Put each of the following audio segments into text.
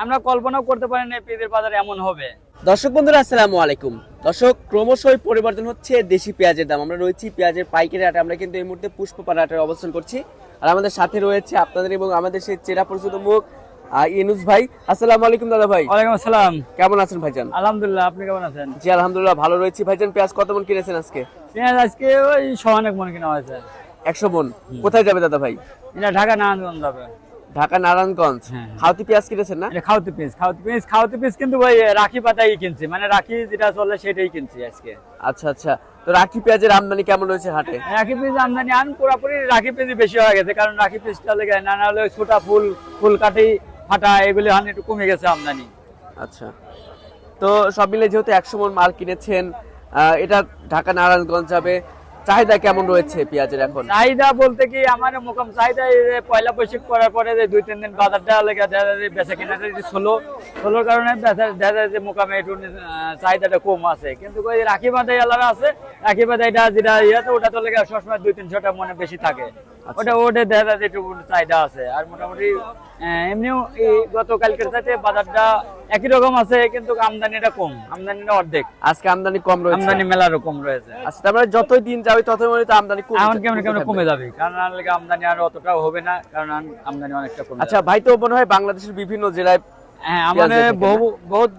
আমরা কল্পনাও করতে পারি না পেঁয়াজের বাজার এমন হবে। দর্শক বন্ধুরা আসসালামু আলাইকুম। দর্শক, ক্রমশই পরিবর্তন হচ্ছে দেশি পেঁয়াজের দাম। আমরা রয়েছি পেঁয়াজের পাইকারি হাটে। আমরা কিন্তু এই মুহূর্তে পুষ্পপাড়া হাটে অবস্থান করছি। আর আমাদের সাথে রয়েছে আপনাদের এবং আমাদের সেই চেনা পরিচিত মুখ ইউনুস ভাই। আসসালামু আলাইকুম দাদা ভাই। ওয়ালাইকুম আসসালাম। কেমন আছেন ভাইজান? আলহামদুলিল্লাহ, আপনি কেমন আছেন? জি আলহামদুলিল্লাহ ভালো রয়েছি। ভাইজান পেঁয়াজ কত মন কিনেছেন আজকে? পেঁয়াজ আজকে ওই সহানেক মন কিনা হয়েছে। 100 মন। কোথায় যাবে দাদা ভাই? এটা ঢাকা নারায়ণগঞ্জ যাবে। ঢাকা নারায়ণগঞ্জ। হ্যাঁ। খাওতি পেঁয়াজ কিনেছেন না? এটা খাওতি পিস কিন্তু ওই রাখি পাতাই কিনছি, মানে রাখি যেটা চলে সেটাই কিনছি আজকে। আচ্ছা আচ্ছা। তো রাখি পেঁয়াজের আমদানি কেমন রয়েছে হাটে? রাখি পিস আমদানি পুরোপুরি রাখি পিস বেশি হয়ে গেছে, কারণ রাখি পিসটা লেগে না হলে ছোটা ফুল কাটি ফাটা এগুলি একটু কমে গেছে আমদানি। আচ্ছা, তো সব মিলে যেহেতু 100 মন মাল কিনেছেন, এটা ঢাকা নারায়ণগঞ্জ যাবে, চাহিদা কেমন রয়েছে পেঁয়াজের এখন? চাহিদা বলতে কি আমার মোকাম চাহিদা এই যে পয়লা বৈশাখ করার পরে যে 2-3 দিন বাজারটা লেগে বেচা কিনা ষোলোর কারণে দেখা যে মোকামে একটু চাহিদাটা কম আছে, কিন্তু ওই রাখি বাঁধাই আলাদা আছে। রাখি বাঁধাইটা যেটা ইয়েতে ওটা তো লেগে সবসময় 200-300টা মনে বেশি থাকে। ওটা দেখা যায় একটু চাহিদা আছে। আর মোটামুটি এমনিও এই গতকালকের সাথে বাজারটা একই রকম আছে, কিন্তু আমদানিটা কম, আমদানিটা অর্ধেক। আজকে আমদানি কম রয়েছে, আমদানি মেলা রকম রয়েছে। আচ্ছা, তারপরে যতই দিন যাবে ততই মনে হয় আমদানি কেমন কমে যাবে, কারণ আমদানি আর অতটাও হবে না, কারণ আমদানি অনেকটা কমে। আচ্ছা ভাই, তো মনে হয় বাংলাদেশের বিভিন্ন জেলায়, হ্যাঁ আমাদের বহুত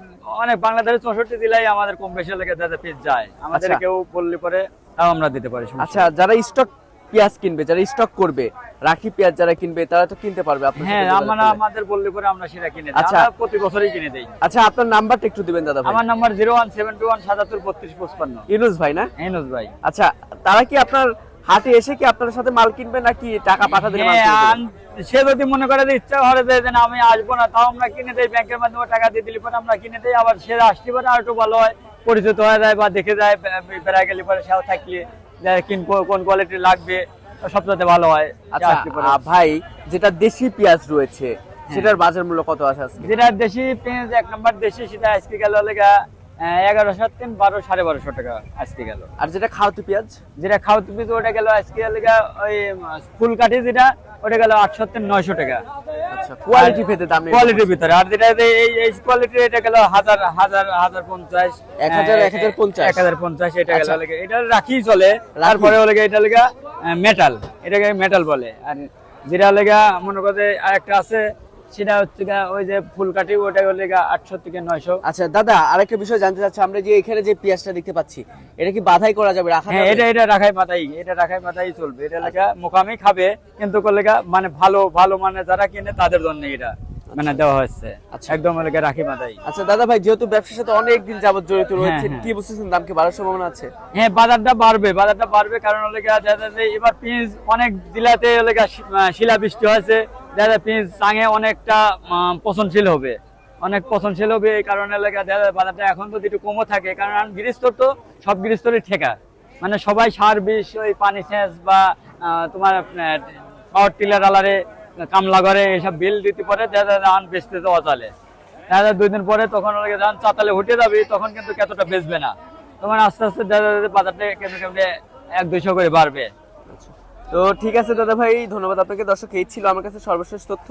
অনেক বাংলাদেশের 64 জেলায় আমাদের কম বেশি লেগে পিস যায়। আমাদের কেউ বললে পরে তাও আমরা দিতে পারি। আচ্ছা, যারা স্টক পেঁয়াজ কিনবে, যারা স্টক করবে রাখি পেঁয়াজ যারা কিনবে তারা তো কিনতে পারবে আপনার সাথে? হ্যাঁ, আমাদের বললে পরে আমরা সেটা কিনে দিই। আচ্ছা, আমরা প্রতি বছরই কিনে দেই। আচ্ছা, আপনার নাম্বারটা একটু দিবেন দাদা ভাই। আমার নাম্বার 01721773255। ইউনুস ভাই না? ইউনুস ভাই। আচ্ছা, তারা কি আপনার হাটে এসে কি আপনার সাথে মাল কিনবে নাকি টাকা পাঠা দিলে মাল কিনবে? সে যদি মনে করে যে ইচ্ছা করে যে না আমি আসবো না, তাও আমরা কিনে দেই, ব্যাংকের মাধ্যমে টাকা দিয়ে দিলে পরে আমরা কিনে দেই। আবার সে আসতে পারে আর একটু ভালো হয়, পরিচিত হয়ে যায় বা দেখে যায়, বেড়া গেলে পরে সেও থাকলে কিনবো কোন কোয়ালিটি লাগবে সবচেয়ে ভালো হয়। আচ্ছা ভাই, যেটা দেশি পেঁয়াজ রয়েছে সেটার বাজার মূল্য কত আছে আজকে? যেটা দেশি পেঁয়াজ 1 নম্বর দেশি, সেটা আজকে গেল লেগা 11,300-12,500 টাকা আজকে গেল। আর যেটা খাওতি পেঁয়াজ, যেটা খাওতি পেঁয়াজ ওটা গেল আজকে লেগা ওই ফুলকাঠি যেটা ওটা গেল 800-900 টাকা। আচ্ছা, কোয়ালিটি ভেদে দাম, কোয়ালিটির ভিতরে। আর যেটা এই কোয়ালিটি এটা গেল 1050 1050 এটা গেল লেগে। এটা রাখি চলে। তারপরে লেগে এটা লেগা মেটাল, এটাকে মেটাল বলে। আর যেটা লেগা মনে করে আরেকটা আছে সেটা হচ্ছে ওই যে ফুলকাঠি, ওটা হলে 800-900। আচ্ছা দাদা, আরেকটা বিষয় জানতে চাচ্ছি, আমরা যে এখানে যে পেঁয়াজটা দেখতে পাচ্ছি এটা কি বাধাই করা যাবে, রাখা যাবে? এটা রাখাই মাথায় চলবে। এটা লেগা মোকামি খাবে, কিন্তু লেগা মানে ভালো মানে যারা কিনে তাদের জন্য এটা মানে দেওয়া হচ্ছে। আচ্ছা, একদম লেগা রাখি মাথায়। আচ্ছা দাদা ভাই, যেহেতু ব্যবসার সাথে অনেক দিন যাবত জড়িত রয়েছে, কি বুঝতেছেন দাম কি বাড়ার সম্ভাবনা আছে? হ্যাঁ, বাজারটা বাড়বে, কারণ লেগা এবার পেঁয়াজ অনেক জেলাতে লেগা শিলাবৃষ্টি হয়েছে। পেঁয়াজ চাঙে অনেকটা পচনশীল হবে, এই কারণে লেগা বাজারটা এখন যদি একটু কমও থাকে, কারণ গৃহস্থর তো সব গৃহস্থরই ঠেকা, মানে সবাই সার বিষ ওই পানি সেচ বা তোমার পাওয়ার টিলার আলারে কামলা ঘরে এসব বিল দিতে পারে, ধান বেচতে তো অচালে। 2 দিন পরে তখন ধান চাতালে উঠে যাবে, তখন কিন্তু কতটা বেচবে না। তোমার আস্তে আস্তে বাজারটা কেমনে 100-200 করে বাড়বে। তো ঠিক আছে দাদা ভাই, ধন্যবাদ আপনাকে। দর্শক, এই ছিল আমার কাছে সর্বশেষ তথ্য।